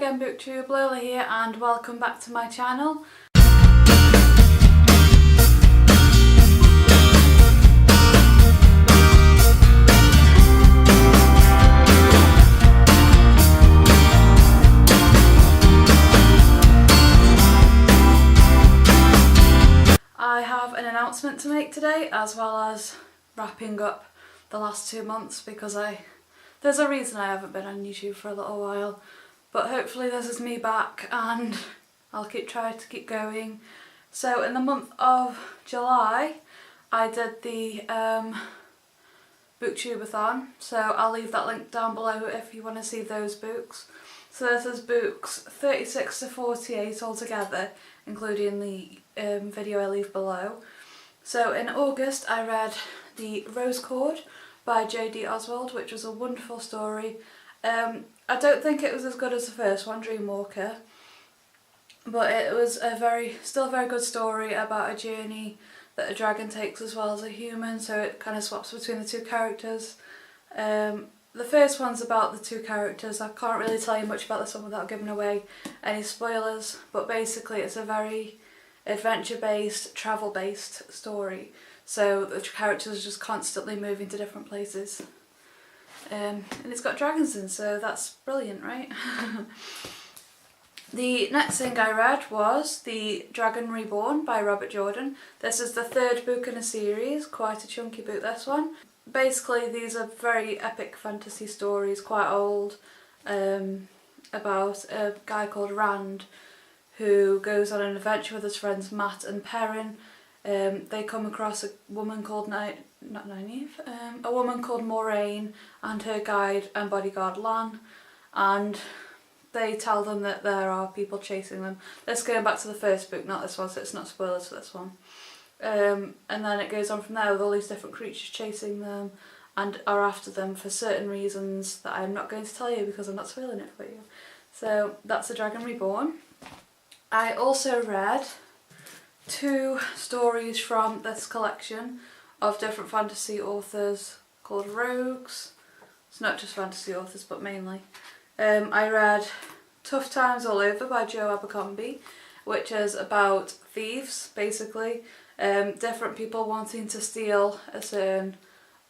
again, BookTube, Lola here, and welcome back to my channel. I have an announcement to make today, as well as wrapping up the last 2 months, because there's a reason I haven't been on YouTube for a little while, but hopefully this is me back and I'll try to keep going. So in the month of July I did the BookTube-a-thon, so I'll leave that link down below if you want to see those books. So this is books 36 to 48 altogether, including the video I leave below. So in August I read the Rose Chord by J.D. Oswald, which was a wonderful story. I don't think it was as good as the first one, Dreamwalker, but it was still a very good story about a journey that a dragon takes as well as a human, so it kind of swaps between the two characters. The first one's about the two characters. I can't really tell you much about this one without giving away any spoilers, but basically it's a very adventure-based, travel-based story. So the characters are just constantly moving to different places. And it's got dragons in, so that's brilliant, right? The next thing I read was the Dragon Reborn by Robert Jordan. This is the third book in a series, quite a chunky book this one. Basically these are very epic fantasy stories, quite old, about a guy called Rand who goes on an adventure with his friends Matt and Perrin. They come across a woman called a woman called Moraine and her guide and bodyguard Lan, and they tell them that there are people chasing them. Let's go back to the first book, not this one, so it's not spoilers for this one. And then it goes on from there with all these different creatures chasing them and are after them for certain reasons that I'm not going to tell you because I'm not spoiling it for you. So that's the Dragon Reborn. I also read 2 stories from this collection of different fantasy authors called Rogues. It's not just fantasy authors, but mainly. I read Tough Times All Over by Joe Abercrombie, which is about thieves, basically. Different people wanting to steal a certain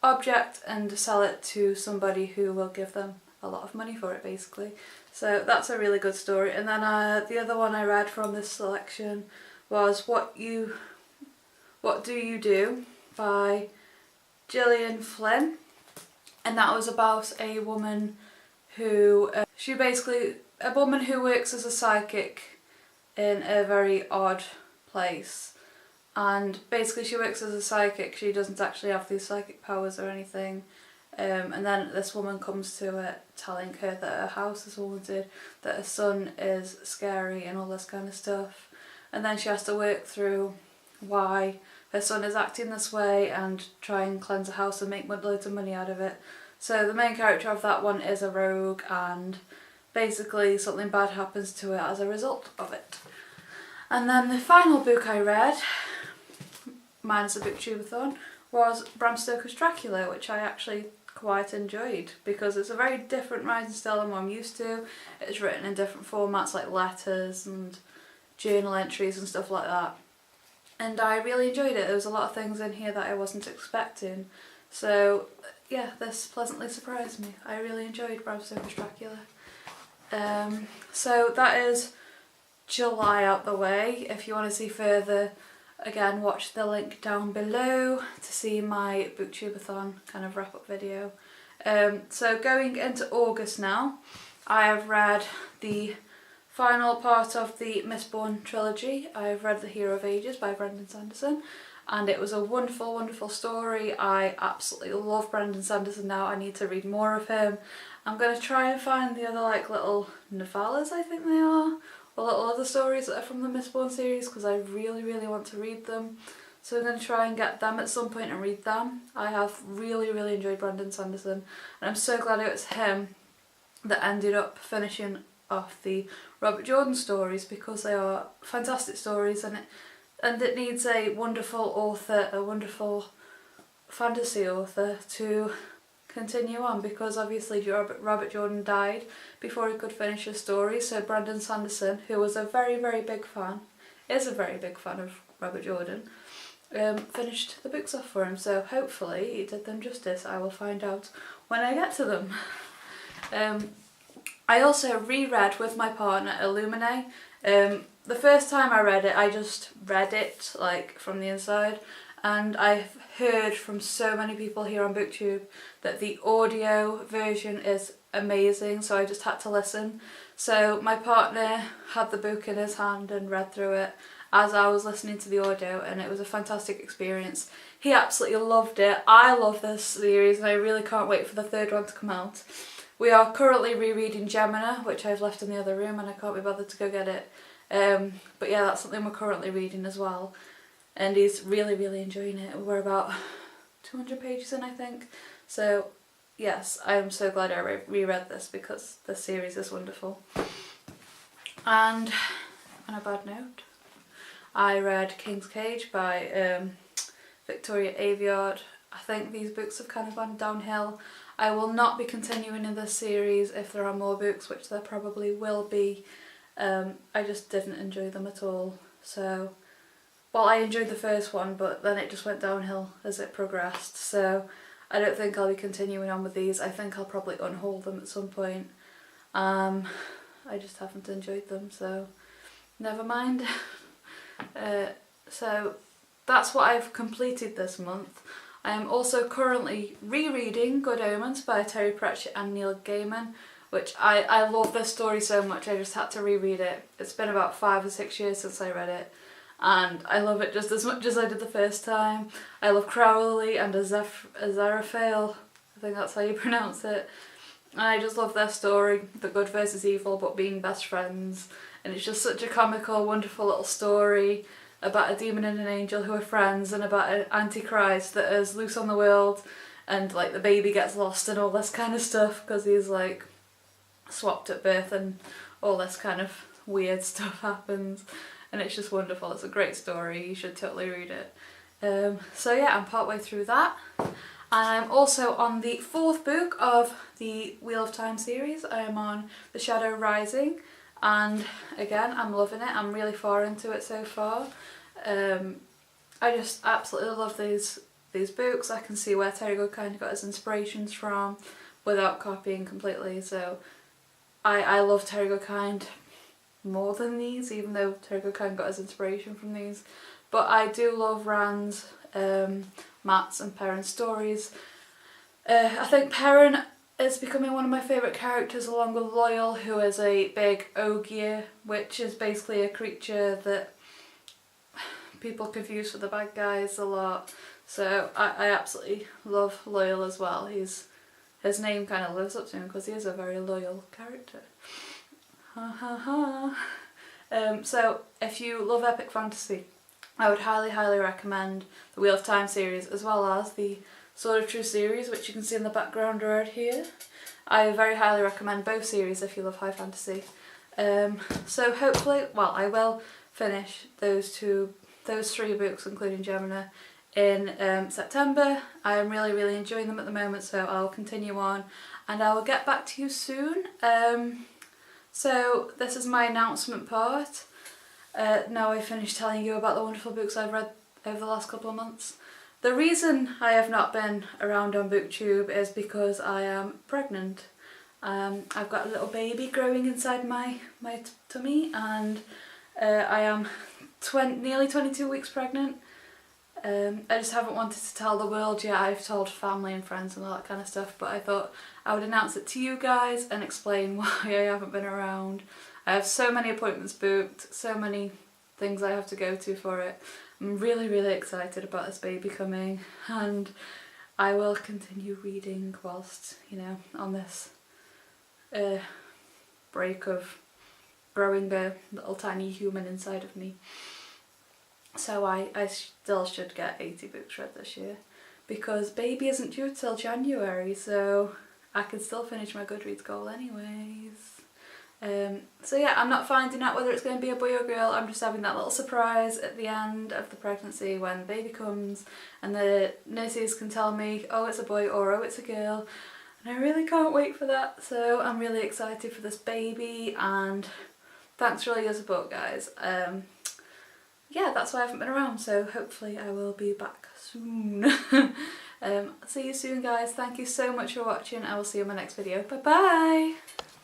object and sell it to somebody who will give them a lot of money for it, basically. So that's a really good story. And then the other one I read from this selection was What Do You Do by Gillian Flynn, and that was about a woman who a woman who works as a psychic in a very odd place, and basically she works as a psychic, she doesn't actually have these psychic powers or anything, and then this woman comes to it telling her that her house is haunted, that her son is scary and all this kind of stuff. And then she has to work through why her son is acting this way and try and cleanse the house and make loads of money out of it. So the main character of that one is a rogue, and basically something bad happens to her as a result of it. And then the final book I read, minus a BookTube-a-thon, was Bram Stoker's Dracula, which I actually quite enjoyed because it's a very different writing style than what I'm used to. It's written in different formats like letters and journal entries and stuff like that, and I really enjoyed it. There was a lot of things in here that I wasn't expecting, so yeah, this pleasantly surprised me. I really enjoyed Bram Stoker's Dracula. So that is July out the way. If you want to see further, again, watch the link down below to see my BookTube-a-thon kind of wrap up video. So going into August now, I have read the final part of the Mistborn trilogy. I've read The Hero of Ages by Brandon Sanderson, and it was a wonderful, wonderful story. I absolutely love Brandon Sanderson now. I need to read more of him. I'm going to try and find the other little novellas, I think they are, or little other stories that are from the Mistborn series, because I really, really want to read them. So I'm going to try and get them at some point and read them. I have really, really enjoyed Brandon Sanderson, and I'm so glad it was him that ended up finishing off the Robert Jordan stories, because they are fantastic stories, and it needs a wonderful author, a wonderful fantasy author to continue on, because obviously Robert Jordan died before he could finish his story, so Brandon Sanderson, who was a very, very big fan, is a very big fan of Robert Jordan, finished the books off for him, so hopefully he did them justice. I will find out when I get to them. I also reread with my partner Illuminae. The first time I read it, I just read it like from the inside, and I've heard from so many people here on BookTube that the audio version is amazing, so I just had to listen. So my partner had the book in his hand and read through it as I was listening to the audio, and it was a fantastic experience. He absolutely loved it. I love this series and I really can't wait for the third one to come out. We are currently rereading Gemina, which I've left in the other room and I can't be bothered to go get it. But yeah, that's something we're currently reading as well, and he's really, really enjoying it. We're about 200 pages in, I think. So yes, I am so glad I reread this because the series is wonderful. And on a bad note, I read King's Cage by Victoria Aveyard. I think these books have kind of gone downhill. I will not be continuing in this series if there are more books, which there probably will be. I just didn't enjoy them at all. So, well, I enjoyed the first one, but then it just went downhill as it progressed. So I don't think I'll be continuing on with these. I think I'll probably unhaul them at some point. I just haven't enjoyed them, so never mind. So that's what I've completed this month. I am also currently rereading Good Omens by Terry Pratchett and Neil Gaiman, which I love this story so much I just had to reread it. It's been about 5 or 6 years since I read it, and I love it just as much as I did the first time. I love Crowley and Aziraphale, I think that's how you pronounce it. And I just love their story, the good versus evil but being best friends. And it's just such a comical, wonderful little story about a demon and an angel who are friends, and about an antichrist that is loose on the world, and like the baby gets lost and all this kind of stuff because he's like swapped at birth and all this kind of weird stuff happens, and it's just wonderful. It's a great story, you should totally read it. So yeah, I'm partway through that, and I'm also on the 4th book of the Wheel of Time series. I am on The Shadow Rising, and again, I'm loving it. I'm really far into it so far. I just absolutely love these books. I can see where Terry kind of got his inspirations from without copying completely. So I love Terry Kind more than these, even though Terry Kind got his inspiration from these. But I do love Rand's, Matt's and Perrin's stories. I think Perrin is becoming one of my favourite characters, along with Loyal, who is a big ogier, which is basically a creature that people confuse for the bad guys a lot. So I absolutely love Loyal as well. His name kind of lives up to him because he is a very loyal character. Ha ha ha. So if you love epic fantasy, I would highly, highly recommend the Wheel of Time series, as well as the Sword of Truth series, which you can see in the background right here. I very highly recommend both series if you love high fantasy. So hopefully, well, I will finish those 3 books, including Gemina, in September. I am really, really enjoying them at the moment, so I'll continue on and I will get back to you soon. So this is my announcement part. Now I've finished telling you about the wonderful books I've read over the last couple of months. The reason I have not been around on BookTube is because I am pregnant. I've got a little baby growing inside my tummy, and I am nearly 22 weeks pregnant. I just haven't wanted to tell the world yet. I've told family and friends and all that kind of stuff, but I thought I would announce it to you guys and explain why I haven't been around. I have so many appointments booked, so many things I have to go to for it. I'm really, really excited about this baby coming, and I will continue reading whilst, you know, on this break of growing a little tiny human inside of me. So I still should get 80 books read this year, because baby isn't due till January, so I can still finish my Goodreads goal anyways. So yeah, I'm not finding out whether it's going to be a boy or girl. I'm just having that little surprise at the end of the pregnancy when the baby comes and the nurses can tell me, oh, it's a boy or oh, it's a girl. And I really can't wait for that. So I'm really excited for this baby, and thanks for all your support, guys. Yeah, that's why I haven't been around, so hopefully I will be back soon. See you soon, guys. Thank you so much for watching. I will see you in my next video. Bye bye!